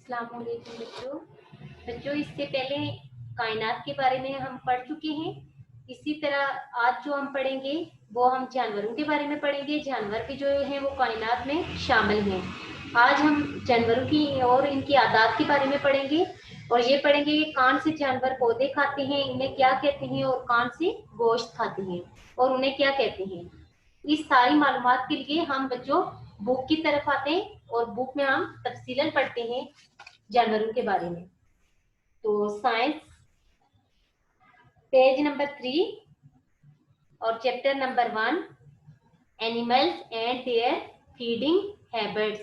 अस्सलाम वालेकुम बच्चों इससे पहले कायनात के बारे में हम पढ़ चुके हैं। इसी तरह आज जो हम पढ़ेंगे वो हम जानवरों के बारे में पढ़ेंगे। जानवर भी जो हैं वो कायनात में शामिल हैं। आज हम जानवरों की और इनकी आदात के बारे में पढ़ेंगे और ये पढ़ेंगे कि कौन से जानवर पौधे खाते हैं, इन्हें क्या कहते हैं, और कौन से गोश्त खाते हैं और उन्हें क्या कहते हैं। इस सारी मालूमात के लिए हम बच्चों बुक की तरफ आते हैं और बुक में हम तफसीलन पढ़ते हैं जानवरों के बारे में। तो साइंस पेज नंबर 3 और chapter number 1 animals and their feeding habits,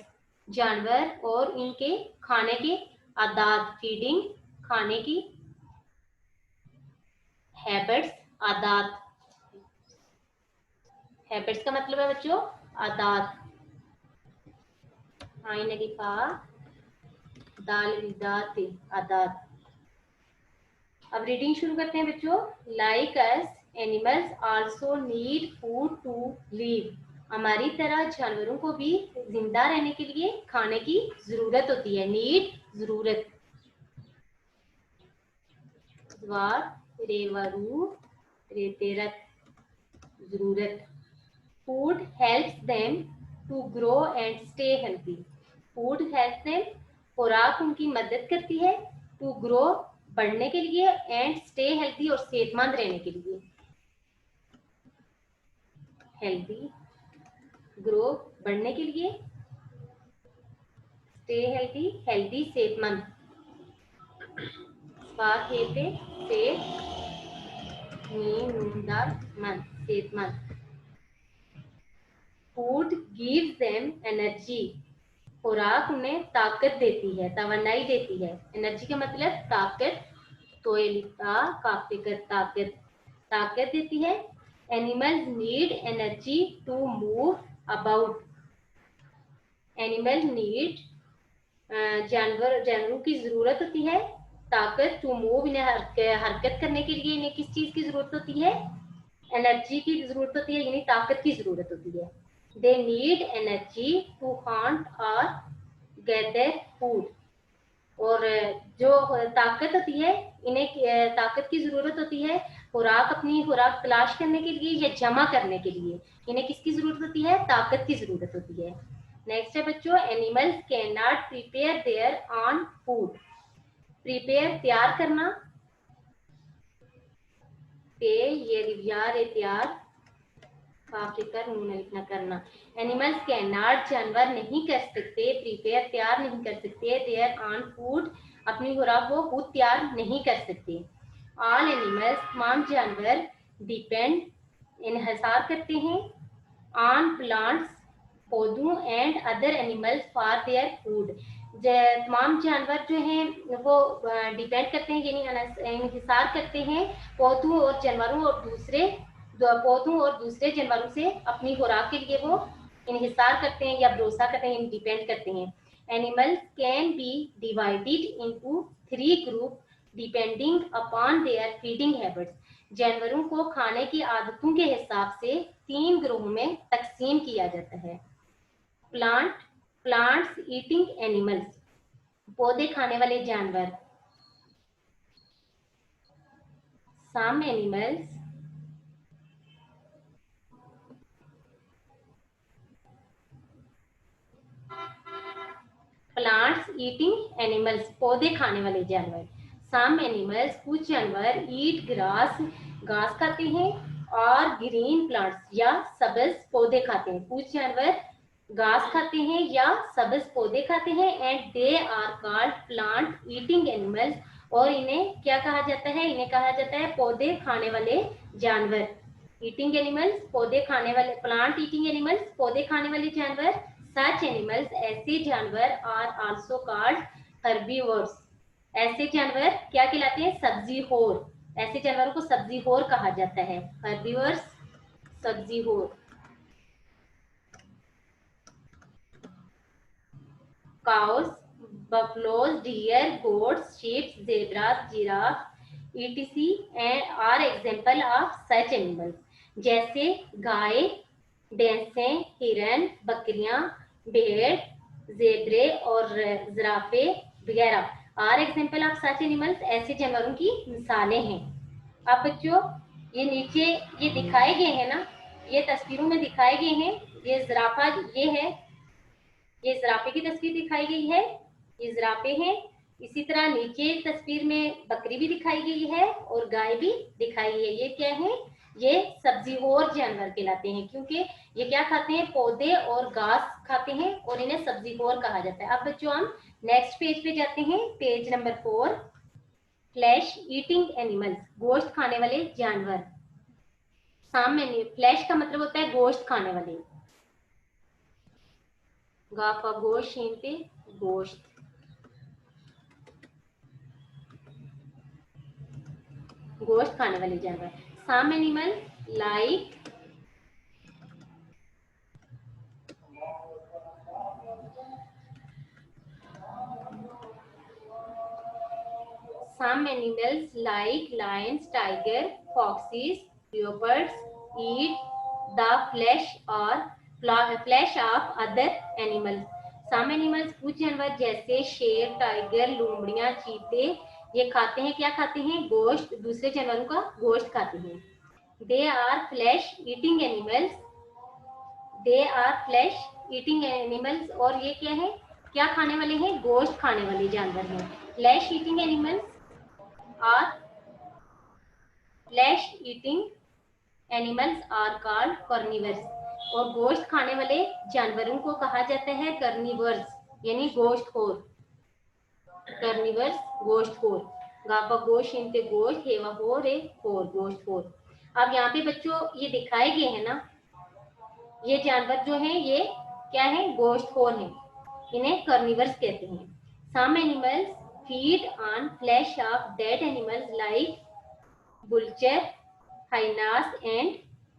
जानवर और इनके खाने के आदात। फीडिंग खाने की, हैबिट्स आदात। हैबिट्स का मतलब है बच्चों आदात। आइन लिखा दाल विदात आदात। अब रीडिंग शुरू करते हैं बच्चों। Like us animals also need food to live, हमारी तरह जानवरों को भी जिंदा रहने के लिए खाने की जरूरत होती है। नीड जरूरत, रेवरू रेतेरत जरूरत। Food helps them to grow and stay healthy, food helps them खुराक उनकी मदद करती है, टू ग्रो बढ़ने के लिए, एंड स्टे हेल्थी और सेहतमंद रहने के लिए। हेल्थी ग्रो बढ़ने के लिए, स्टे हेल्थी हेल्थी सेहतमंद, सेहतमंद। फूड गिव्स देम एनर्जी, खुराक उन्हें ताकत देती है, तवानाई देती है। एनर्जी का मतलब ताकत, ताकत ताकत देती है। Animals need energy to move about, animal need जानवरों की जरूरत होती है ताकत, टू मूव इन्हें हरकत करने के लिए इन्हें किस चीज की जरूरत होती है? एनर्जी की जरूरत होती है, यानी ताकत की जरूरत होती है। They need energy to hunt और गैदर फूड, और जो ताकत होती है इन्हें ताकत की जरूरत होती है अपनी खुराक तलाश करने के लिए या जमा करने के लिए। इन्हें किसकी जरूरत होती है? ताकत की जरूरत होती है। नेक्स्ट है बच्चों, animals can not prepare their on food. Prepare तैयार करना, तैयार लिखना करना। एनिमल्स कैन नॉट जानवर नहीं कर सकते, प्रिपेयर तैयार नहीं कर सकते, देयर ऑन फूड अपनी खुराक वो खुद तैयार नहीं कर सकते। ऑल एनिमल्स तमाम जानवर डिपेंड इन्हिसार करते हैं, ऑन प्लांट्स पौधों, and other animals for their food. तमाम जानवर जो हैं वो डिपेंड करते हैं यानी इन्हिसार करते हैं पौधों और जानवरों और पौधों और दूसरे जानवरों से अपनी खुराक के लिए वो इन्हिसार करते हैं या भरोसा करते हैं, डिपेंड करते हैं। Animals can be divided into 3 group depending upon their feeding habits, जानवरों को खाने की आदतों के हिसाब से 3 ग्रोह में तकसीम किया जाता है। प्लांट्स ईटिंग एनिमल्स, पौधे खाने वाले जानवर। Some animals plants eating animals, पौधे खाने वाले जानवर। सम एनिमल्स, कुछ जानवर ईट ग्रास, घास खाते हैं, और ग्रीन प्लांट्स या सब्ज पौधे खाते हैं। कुछ जानवर घास खाते हैं या सब्ज पौधे खाते हैं। And they are called plant eating animals, और इन्हें क्या कहा जाता है? इन्हें कहा जाता है पौधे खाने वाले जानवर। ईटिंग एनिमल्स पौधे खाने वाले, प्लांट ईटिंग एनिमल्स पौधे खाने वाले जानवर। सच एनिमल्स ऐसे जानवर आर आल्सो कॉल्ड हर्बीवोर्स, ऐसे जानवर क्या कहलाते हैं? सब्जीखोर। ऐसे जानवरों को सब्जीखोर कहा जाता है। हर्बीवोर्स सब्जीखोर। Cows, buffaloes, deer, goats, sheep, zebras, giraffe etc are example of such animals. जैसे गाय, भैंसें, हिरन, बकरियां, भेड़, जेबरे और जिराफे वगैरह are example of such animals, ऐसे जानवरों की मिसालें हैं। अब बच्चों ये नीचे ये दिखाए गए हैं ना, ये तस्वीरों में दिखाए गए हैं, ये जिराफा ये है, ये जिराफे की तस्वीर दिखाई गई है, ये जिराफे हैं। इसी तरह नीचे तस्वीर में बकरी भी दिखाई गई है और गाय भी दिखाई गई है। ये क्या है, ये सब्जीखोर जानवर कहलाते हैं, क्योंकि ये क्या खाते हैं, पौधे और घास खाते हैं और इन्हें सब्जीखोर कहा जाता है। अब बच्चों हम नेक्स्ट पेज पे जाते हैं, page number 4, flesh eating animals, गोश्त खाने वाले जानवर। सामने फ्लैश का मतलब होता है गोश्त खाने वाले, गा का गोश्त, शीन पे गोश्त, गोश्त खाने वाले जानवर। Some animal like some animals like lions, tiger, foxes, leopards eat the flesh of other animals. Some animals, कुछ जानवर जैसे शेर, टाइगर, लोमड़ियां, चीते, ये खाते हैं, क्या खाते हैं, गोश्त, दूसरे जानवरों का गोश्त खाते हैं। They are flesh eating animals. They are flesh eating animals, और ये क्या है, क्या खाने वाले हैं, गोश्त खाने वाले जानवर हैं। Flesh eating animals are flesh eating animals are called carnivores, और गोश्त खाने वाले जानवरों को कहा जाता है कार्निवर्स, यानी गोश्तखोर। कार्निवर्स गोश्तखोर, गापा गोश्त, इनके गोश्त, हेवा हो रे खोर, गोश्तखोर। अब यहाँ पे बच्चों ये दिखाए गए हैं ना, ये जानवर जो हैं ये क्या है, गोश्तखोर हैं, इन्हें कार्निवर्स कहते हैं। Some animals feed on flesh of dead animals like vulture, hyenas and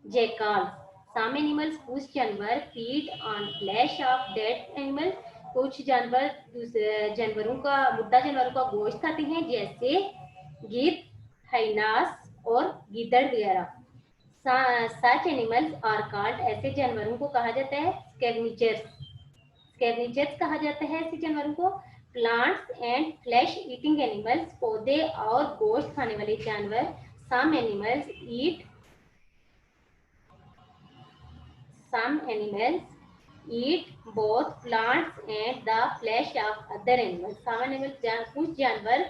jackals. Some animals, कुछ जानवर feed on flesh of dead animal, कुछ जानवर जानवरों का, मुर्दा जानवरों का गोश्त खाते हैं, जैसे गिद्ध, हाइनास और गिद्दड़ वगैरह। सच एनिमल्स आर कॉल्ड, ऐसे जानवरों को कहा जाता है स्कैवेंजर्स, स्कैवेंजर्स कहा जाता है ऐसे जानवरों को। Plants and flesh eating animals, पौधे और गोश्त खाने वाले जानवर। Some animals eat both plants and the flesh of other animals. Some animals, कुछ जानवर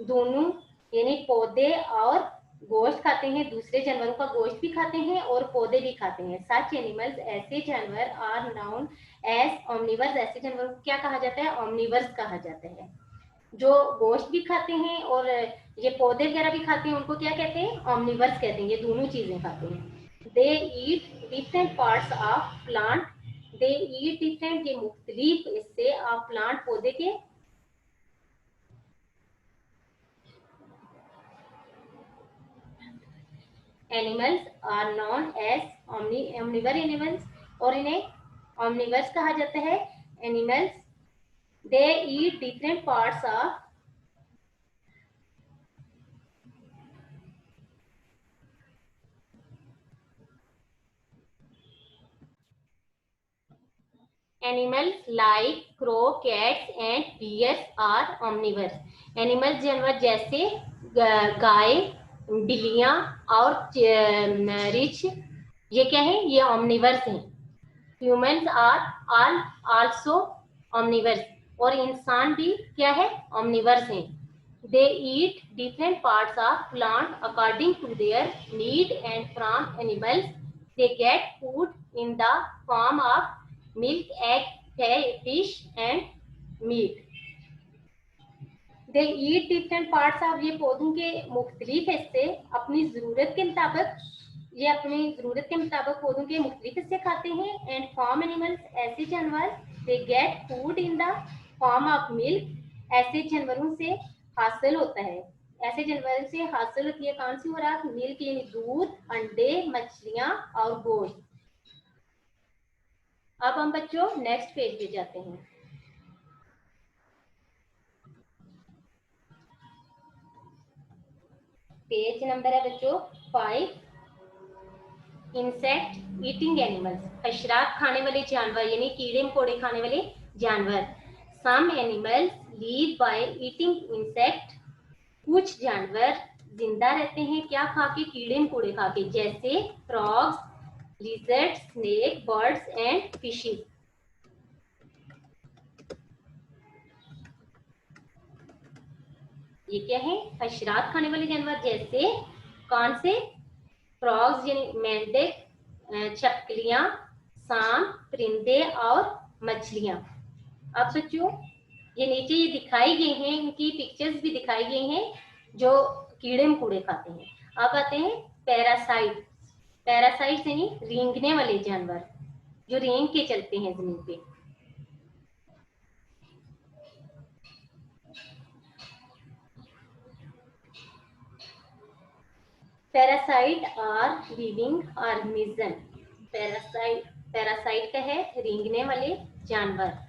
दोनों यानी पौधे और गोश्त खाते हैं, दूसरे जानवरों का गोश्त भी खाते हैं और पौधे भी खाते हैं। Such animals, ऐसे जानवर are known as omnivores, ऐसे जानवरों को क्या कहा जाता है, omnivores कहा जाता है। जो गोश्त भी खाते हैं और ये पौधे वगैरह भी खाते हैं, उनको क्या कहते हैं, ऑमनिवर्स कहते हैं, ये दोनों चीजें खाते हैं। They eat different parts of plant, they eat different, ये मुख्तलिफ हिस्से ऑफ प्लांट, पौधे के। Animals are known as omnivore animals, और इन्हें ऑमनिवर्स कहा जाता है। Animals they eat different parts of animals like crow, cats and deers are omnivores. Animals जानवर जैसे गाय, बिल्लियां और रिछ, ये क्या है, ये omnivores हैं। Humans are all also omnivores, और इंसान भी क्या है, omnivores हैं। They eat different parts of plant according to their need and from animals they get food in the form of milk, egg, fish and meat. They eat different parts of, ये पौधों के मुख्तलिफ हिस्से अपनी जरूरत के मुताबिक, ये अपनी जरूरत के मुताबिक पौधों के मुख्तलिफ हिस्से खाते हैं। एंड फार्म एनिमल्स, ऐसे जानवर, दे get food in the form of milk, ऐसे जानवरों से हासिल होता है, ऐसे जानवरों से हासिल होती है कौन सी खुराक, मिल्क यानी दूध, अंडे, मछलियां और गोश्त। अब हम बच्चों नेक्स्ट पेज पे जाते हैं। पेज नंबर है बच्चों 5, इंसेक्ट ईटिंग एनिमल्स, हशरात खाने वाले जानवर, यानी कीड़े मकोड़े खाने वाले जानवर। Some animals live by eating insect. कुछ जानवर जिंदा रहते हैं क्या खा के, कीड़े मकोड़े खा के, जैसे frogs, lizard, snake, birds and fishes. ये क्या है, हशरात खाने वाले जानवर, जैसे कौन से, फ्रॉग्स यानी मेंढक, छिपकलियां, सांप, परिंदे और मछलियां। अब बच्चों ये नीचे ये दिखाई गई हैं, इनकी पिक्चर्स भी दिखाई गई हैं जो कीड़े मकोड़े खाते हैं। अब आते हैं पैरासाइट। पैरासाइट यानी रेंगने वाले जानवर जो रेंग के चलते हैं जमीन पे। Parasite are living organism. Parasite का है रेंगने वाले जानवर।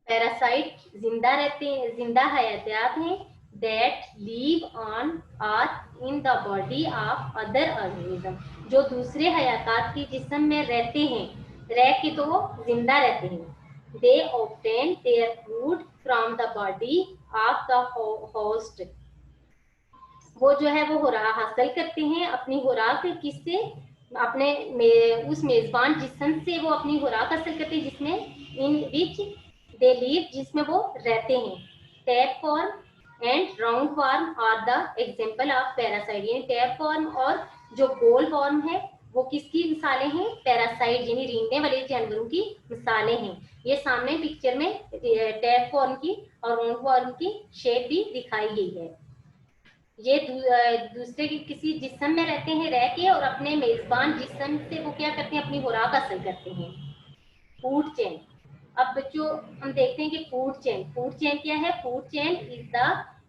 पैरासाइट जिंदा रहते हैं, जिंदा हयातियात हैं दैट लीव ऑन और in the body of other organism, जो दूसरे हयातात के जिस्म में रहते हैं, रह के तो वो जिंदा रहते हैं। They obtain their food from the body of the host, वो जो है वो खुराक हासिल करते हैं अपनी खुराक किससे, अपने उस मेजबान जिस्म से वो अपनी खुराक हासिल करते हैं जिसमें इन विच दे लिव, जिसमें वो रहते हैं। Tapeworm and roundworm are the example of parasite. यानी टैप फॉर्म और जो गोल फॉर्म है वो किसकी मिसालें हैं, पैरासाइट यानी रेंगने वाले जानवरों की मिसालें हैं। ये सामने पिक्चर में टैप फॉर्म की और राउंड फॉर्म की शेप भी दिखाई गई है। ये दूसरे के किसी जिस्म में रहते हैं रह के, और अपने मेजबान जिस्म से वो क्या करते हैं, अपनी खुराक हासिल करते हैं। Food chain. अब बच्चों हम देखते हैं कि फूड चेन क्या है। Food chain is the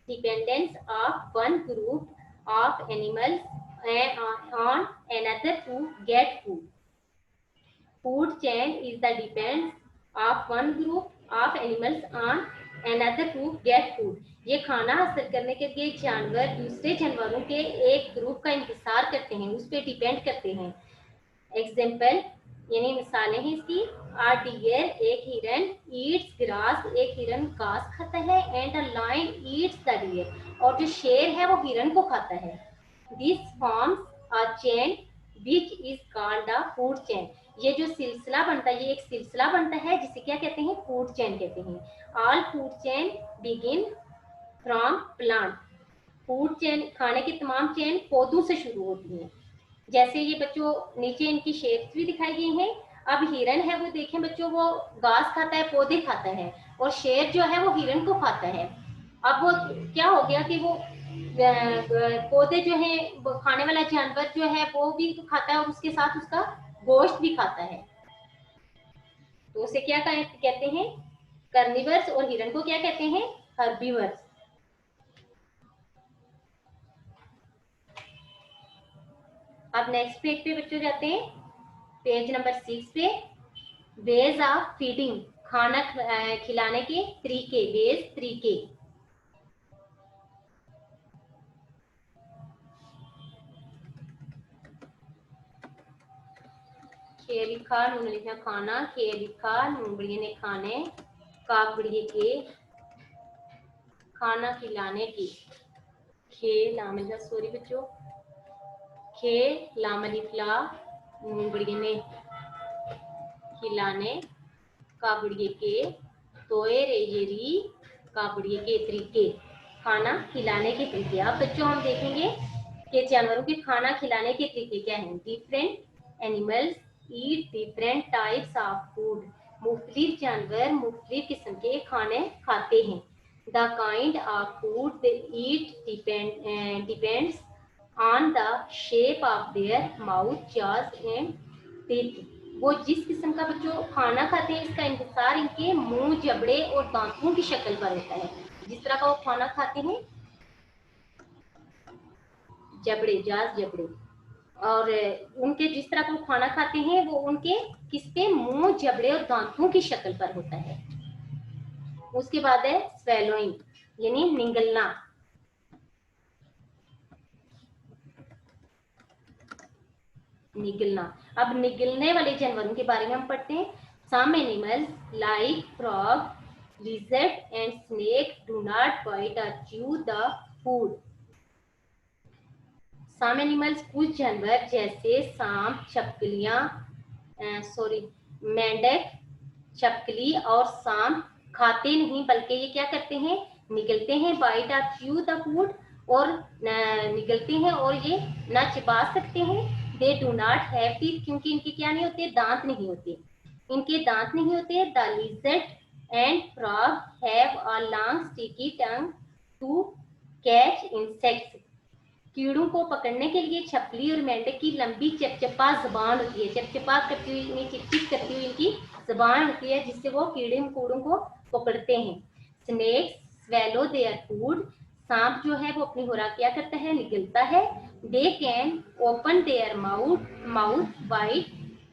dependence of one group of animals on another to get food. Food chain is the dependence of one group of animals on another to get food. ये खाना हासिल करने के लिए जानवर दूसरे जानवरों के एक ग्रुप का इंतजार करते हैं, उस पर डिपेंड करते हैं। एग्जाम्पल यानी मिसालें हैं इसकी, आर डियर एक हिरन, ईट्स ग्रास एक हिरन घास खाता है, and a lion eats the deer, और जो शेर है वो हिरन को खाता है। This forms a chain which is called a food chain. ये जो सिलसिला बनता है, ये एक सिलसिला बनता है जिसे क्या कहते हैं, फूड चेन कहते हैं। All food chain begin from plant. Food chain खाने की तमाम चेन पौधों से शुरू होती हैं। जैसे ये बच्चों नीचे इनकी शेप्स भी दिखाई गई हैं। अब हिरन है वो देखें बच्चों, वो घास खाता है, पौधे खाता है, और शेर जो है वो हिरन को खाता है। अब वो क्या हो गया कि वो पौधे जो है, खाने वाला जानवर जो है वो भी खाता है और उसके साथ उसका गोश्त भी खाता है। तो उसे क्या कहते हैं, कार्निवर्स, और हिरन को क्या कहते हैं, हर्बीवर्स। अब नेक्स्ट पेज पे बच्चों जाते हैं, पेज नंबर 6 पे। वेज ऑफ फीडिंग, खाना खिलाने के तरीके, वेज तरीके। खे लिखा नून लिखा खाना, खे लिखा नून बड़िए ने खाने, काक बड़िए के खाना खिलाने की, खे लाम लिखा, सॉरी बच्चों, खे लाम लिखला नून बड़िए ने खिलाने, काबड़िए के तोए रेजेरी, काबड़िए के तरीके, खाना खिलाने के तरीके। अब बच्चों हम देखेंगे कि जानवरों के खाना खिलाने के तरीके क्या हैं। Different animals eat different types of food. मुख्तलिफ जानवर मुख्तलिफ किस्म के खाने खाते हैं। The kind of food they eat depends on the shape of their mouth, jaws and teeth. वो जिस किस्म का बच्चों खाना खाते हैं इसका इंतजार इनके मुंह, जबड़े और दांतों की शक्ल पर होता है। जिस तरह का वो खाना खाते हैं, जबड़े, जाज जबड़े, और उनके जिस तरह का वो खाना खाते हैं वो उनके किस पे, मुंह, जबड़े और दांतों की शक्ल पर होता है। उसके बाद है स्वेलोइंग यानी निगलना। निगलना। अब निगलने वाले जानवरों के बारे में हम पढ़ते हैं। Some animals like frog, lizard and snake do not bite or chew the food. Some animals कुछ जानवर जैसे सांप, छपकलियां, मेंढक, छपकली और सांप खाते नहीं, बल्कि ये क्या करते हैं, निगलते हैं। बाइट और च्यू द फूड, और निगलते हैं और ये ना चिपा सकते हैं। They do not have teeth, क्योंकि इनके क्या नहीं होते, दांत नहीं होते, इनके दांत नहीं होते। The lizard and frog have a long sticky tongue to catch insects. कीड़ों को पकड़ने के लिए छपली और मेंढक की लंबी चपचपा जबान होती है। चपचपा करती हुई, चिपचिप करती हुई इनकी जबान होती है, जिससे वो कीड़े मकोड़ों को पकड़ते हैं। स्नेक्स स्वेलो देयर फूड, सांप जो है वो अपनी खुराक क्या करता है, निगलता है। They can open their mouth wide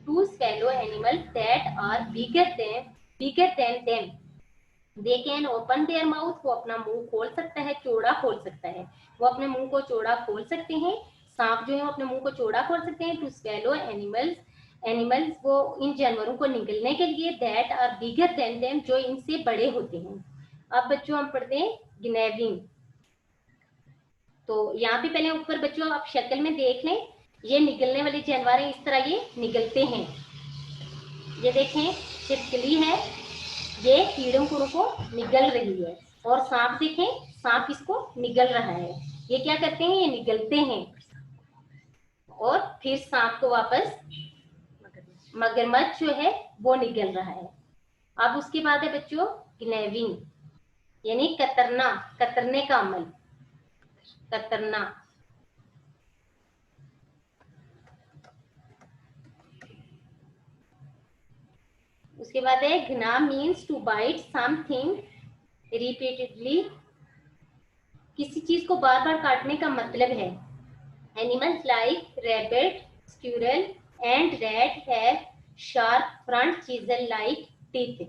to swallow animals that are bigger than them. They can open their mouth, वो अपना मुंह खोल सकता है, चौड़ा खोल सकता है, वो अपने मुंह को चौड़ा खोल सकते हैं। सांप जो है वो अपने मुंह को चौड़ा खोल सकते हैं। टू स्वेलो एनिमल्स वो इन जानवरों को निगलने के लिए। That are bigger than them, जो इनसे बड़े होते हैं। अब बच्चों हम पढ़ते हैं ग्नेविंग। तो यहाँ पे पहले ऊपर बच्चों आप शक्ल में देख लें, ये निगलने वाले जानवर हैं, इस तरह ये निगलते हैं। ये देखें, छिपकली है, ये कीड़ों को निगल रही है। और सांप देखें, सांप इसको निगल रहा है। ये क्या करते हैं, ये निगलते हैं और फिर सांप को वापस मगरमच्छ जो है वो निगल रहा है। अब उसके बाद है बच्चों ग्नेविंग, यानी कतरना, कतरने का अमल, कतरना। उसके बाद है घना, means to bite something repeatedly, किसी चीज को बार बार काटने का मतलब है। Animals like rabbit, squirrel and rat have sharp front chisel like teeth.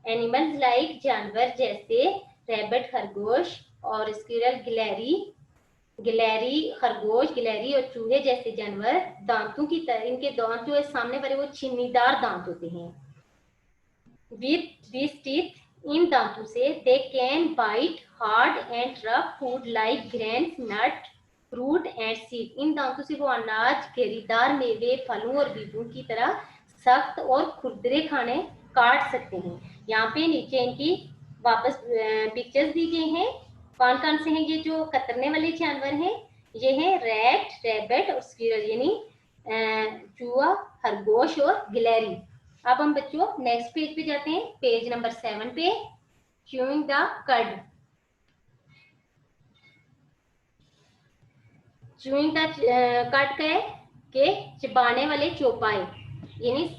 Animals like जानवर जैसे रैबिट खरगोश और स्क्विरल गिलहरी खरगोश, गिलहरी और चूहे जैसे जानवर दांतों की तरह, इनके दांत जो है सामने वाले वो छिन्नीदार दांत होते हैं। विथ दिस टीथ, इन दांतों से they can bite hard and rough food like grains, nut, fruit and seed. इन दांतों से वो अनाज, घेरीदार मेवे, फलों और बीजों की तरह सख्त और खुरदरे खाने काट सकते हैं। यहाँ पे नीचे इनकी वापस पिक्चर्स दी गई हैं। कौन कौन से हैं ये जो कतरने वाले जानवर हैं, ये हैं रैट, रैबिट और स्क्विरल, यानी चूहा, खरगोश और गिलहरी। अब हम बच्चों नेक्स्ट पेज पे जाते हैं, पेज नंबर 7 पे, च्यूइंग द कड। च्यूइंग द कड का है कि चबाने वाले चौपाए, यानी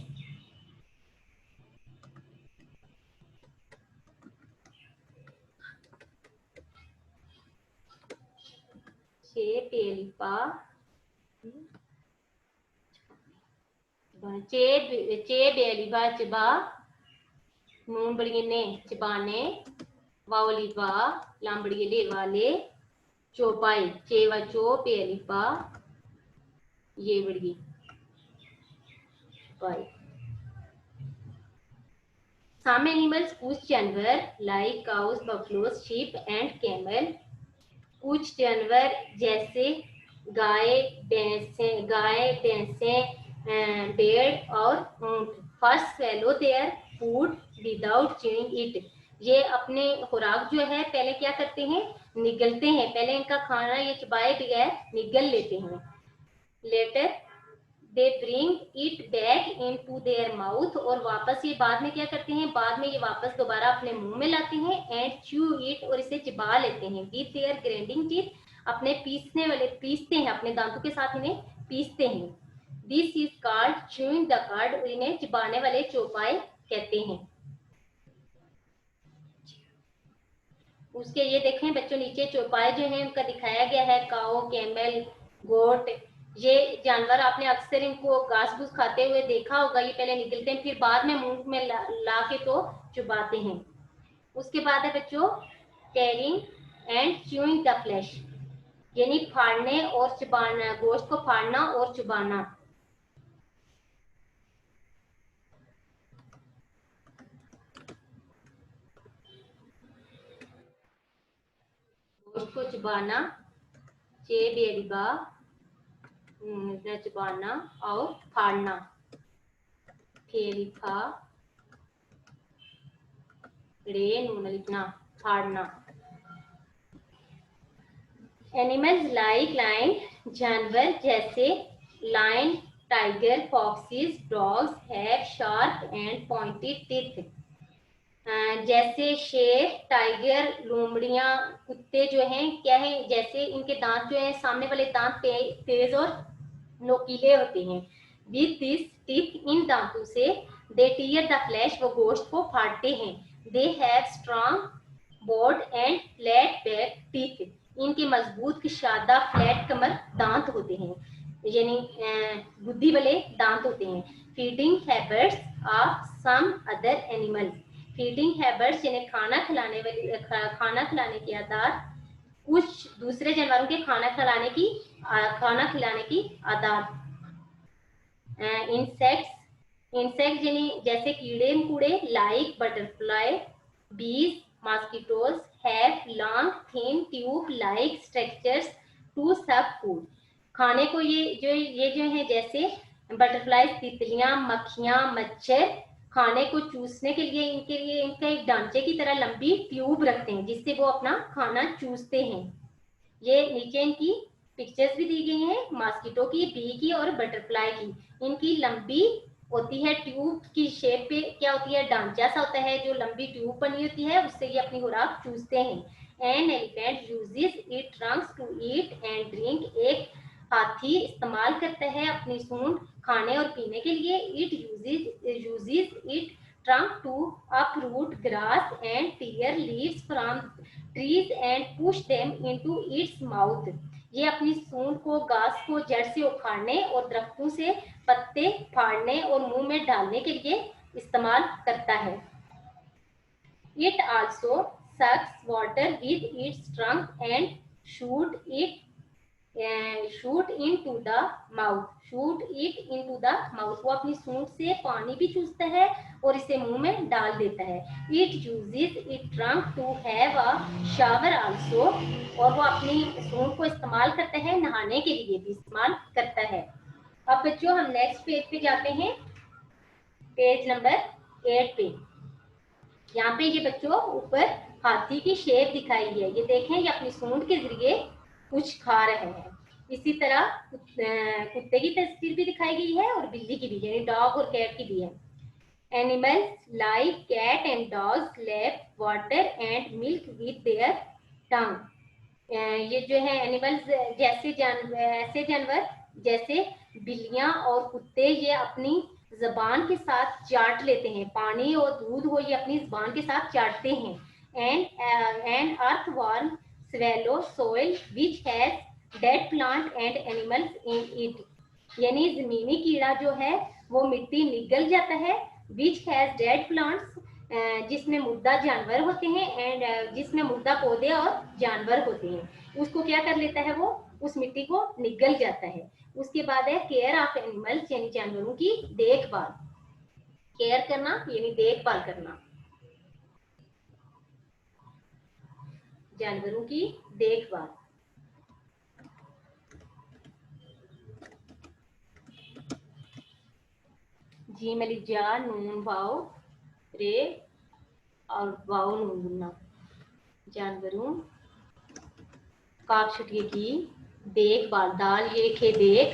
पेलिपा चे बेलिबा चबा, नून बड़ियने चबाने, वावलिबा लांबड़ियले वाले, चौपाई चेवा चो पेलिपा, ये बड़ी पाई। Some animals, कुछ जानवर like cows, buffaloes, sheep and camel, कुछ जानवर जैसे गाय, भैंसें, भेड़ और ऊंट। First swallow their food without chewing it, ये अपने खुराक जो है पहले क्या करते हैं, निगलते हैं। पहले इनका खाना ये चबाए बगैर निगल लेते हैं। Later they bring it back into their mouth, और वापस ये बाद में क्या करते हैं, बाद में ये वापस दोबारा अपने मुंह में लाते हैं। एंड च्यू इट, और इसे चिबा लेते हैं। विद देयर ग्राइंडिंग टीथ, अपने पीसते हैं, अपने दांतों के साथ इन्हें पीसते हैं। This is called chewing the कड, इन्हें चिबाने वाले चौपाए कहते हैं। उसके ये देखें बच्चों, नीचे चौपाए जो है उनका दिखाया गया है, काओ, कैमल, गोट। ये जानवर आपने अक्सर इनको घास फूस खाते हुए देखा होगा। ये पहले निकलते हैं, फिर बाद में मुंह में ला के तो चुबाते हैं। उसके बाद है बच्चों tearing and chewing the flesh, यानी फाड़ने और चबाना, गोश्त को फाड़ना और चुबाना। उसको चबाना, चे बेरिबा चबाना और फाड़ना, फेरिफा रे नून लिखना, फाड़ना। एनिमल्स लाइक लाइन, जानवर जैसे line, tiger, foxes, dogs have sharp and pointed teeth. जैसे शेर, टाइगर, लोमड़ियां, कुत्ते जो हैं क्या है, जैसे इनके दांत जो है सामने वाले दांत तेज और नोकीले होते हैं। विद दिस टीथ, इन दांतों से दे टीयर द फ्लैश, वो गोश्त को फाड़ते हैं। They have strong board and flat back teeth, इनके मजबूत किशादा फ्लैट कमर दांत होते हैं, यानी बुद्धि वाले दांत होते हैं। Feeding habits of some other animals, feeding habits यानी खाना खिलाने की आदत कुछ दूसरे जानवरों के खाना खिलाने की आदत। इंसेक्ट्स यानी जैसे कीड़े मकोड़े, like butterfly, bees, mosquitoes have long thin tube like structures to suck food, खाने को ये जो है जैसे बटरफ्लाई, तितलियां, मक्खियां, मच्छर खाने को चूसने के लिए इनका एक ढांचे की तरह लंबी ट्यूब रखते हैं जिससे वो अपना खाना चूसते हैं। ये नीचे इनकी पिक्चर्स भी दी गई हैं मॉस्किटो की, बी की और बटरफ्लाई की। इनकी लंबी होती है ट्यूब की शेप पे, क्या होती है, ढांचा सा होता है जो लंबी ट्यूब बनी होती है, उससे ये अपनी खुराक चूसते हैं। An elephant uses it trunks to eat and drink, एक हाथी इस्तेमाल करता है अपनी सूंड खाने और पीने के लिए। It uses it trunk to uproot grass and tear leaves from trees and push them into its mouth, ये अपनी सूंड को घास को जड़ से उखाड़ने और दरख्तों से पत्ते फाड़ने और मुंह में डालने के लिए इस्तेमाल करता है। It also sucks water with its trunk and shoot it into the mouth, वो अपनी सूंड से पानी भी चूसता है और इसे मुंह में डाल देता है। It uses its trunk to have a shower also, और वो अपनी सूंड को इस्तेमाल करता है नहाने के लिए भी इस्तेमाल करता है। अब बच्चों हम नेक्स्ट पेज पे जाते हैं, पेज नंबर 8 पे। यहाँ पे ये बच्चों ऊपर हाथी की शेप दिखाई है, ये देखें ये अपनी सूंड के जरिए कुछ खा रहे हैं। इसी तरह कुत्ते की तस्वीर भी दिखाई गई है और बिल्ली की भी, यानी डॉग और कैट की भी है। Animals like cat and dogs lap water and milk with their tongue, ये जो है एनिमल्स ऐसे जानवर जैसे बिल्लियां और कुत्ते, ये अपनी जबान के साथ चाट लेते हैं, पानी और दूध को ये अपनी जबान के साथ चाटते हैं। And earthworm swallow soil which has dead plant and animals in it, यानी जमीनी कीड़ा जो है वो मिट्टी निगल जाता है। which has dead plants, जिसमें मुर्दा जानवर होते हैं, एंड जिसमें मुर्दा पौधे और जानवर होते हैं, उसको क्या कर लेता है, वो उस मिट्टी को निगल जाता है। उसके बाद है केयर ऑफ एनिमल्स, यानी जानवरों की देखभाल, केयर करना यानी देखभाल करना, जानवरों की देखभाल। जी मलिजा नून वाओ रे और वाओ नून गुना, जानवरों काफ छुटिए की देखभाल, दाल ये खे देख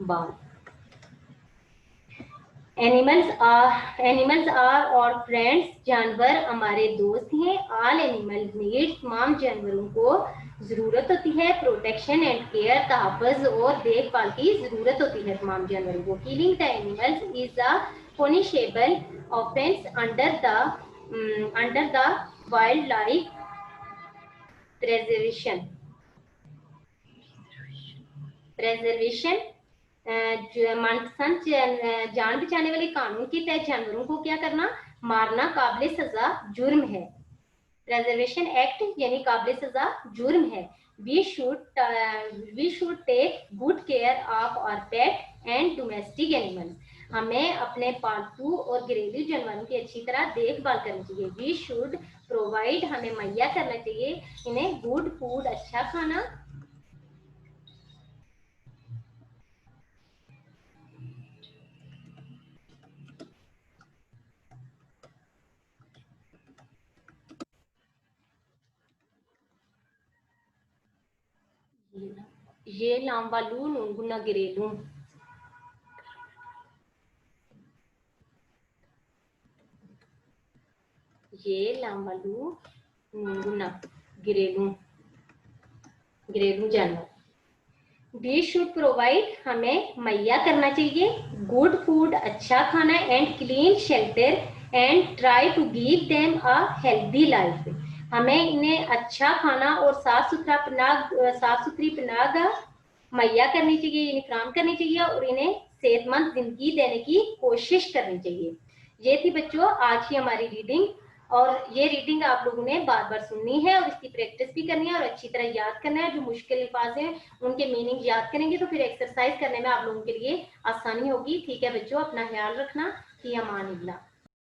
बाल। एनिमल्स आर और फ्रेंड्स, जानवर हमारे दोस्त हैं। ऑल एनिमल्स नीड्स, तमाम जानवरों को जरूरत होती है प्रोटेक्शन एंड केयर, तहफ़्फ़ुज़ और देखभाल की जरूरत होती है तमाम जानवरों को। Killing the animals is a punishable offence under the wild life preservation मनपसंद जान बचाने वाले कानून के तहत जानवरों को क्या करना, मारना काबिल सजा जुर्म है। प्रेजर्वेशन एक्ट यानी काबिल सजा जुर्म है। We should take good care of our pet and domestic animals, हमें अपने पालतू और घरेलू जानवरों की अच्छी तरह देखभाल करनी चाहिए। वी शुड प्रोवाइड हमें मुहैया करना चाहिए इन्हें गुड फूड, अच्छा खाना। ये लाम वालू नूंगुना गिरेलू, ये लाम वालू नूंगुना गिरेलू, घरेलू जानवर। वी शुड प्रोवाइड हमें मुहैया करना चाहिए गुड फूड, अच्छा खाना and clean shelter and try to give them a healthy life. हमें इन्हें अच्छा खाना और साफ सुथरी पनाह मुहैया करनी चाहिए, इन्हें फ्राहम करनी चाहिए और इन्हें सेहतमंद जिंदगी देने की कोशिश करनी चाहिए। ये थी बच्चों आज की हमारी रीडिंग, और ये रीडिंग आप लोगों ने बार बार सुननी है और इसकी प्रैक्टिस भी करनी है और अच्छी तरह याद करना है। जो मुश्किल अल्फाज हैं उनके मीनिंग याद करेंगे तो फिर एक्सरसाइज करने में आप लोगों के लिए आसानी होगी। ठीक है बच्चों, अपना ख्याल रखना। फी अमान अल्लाह।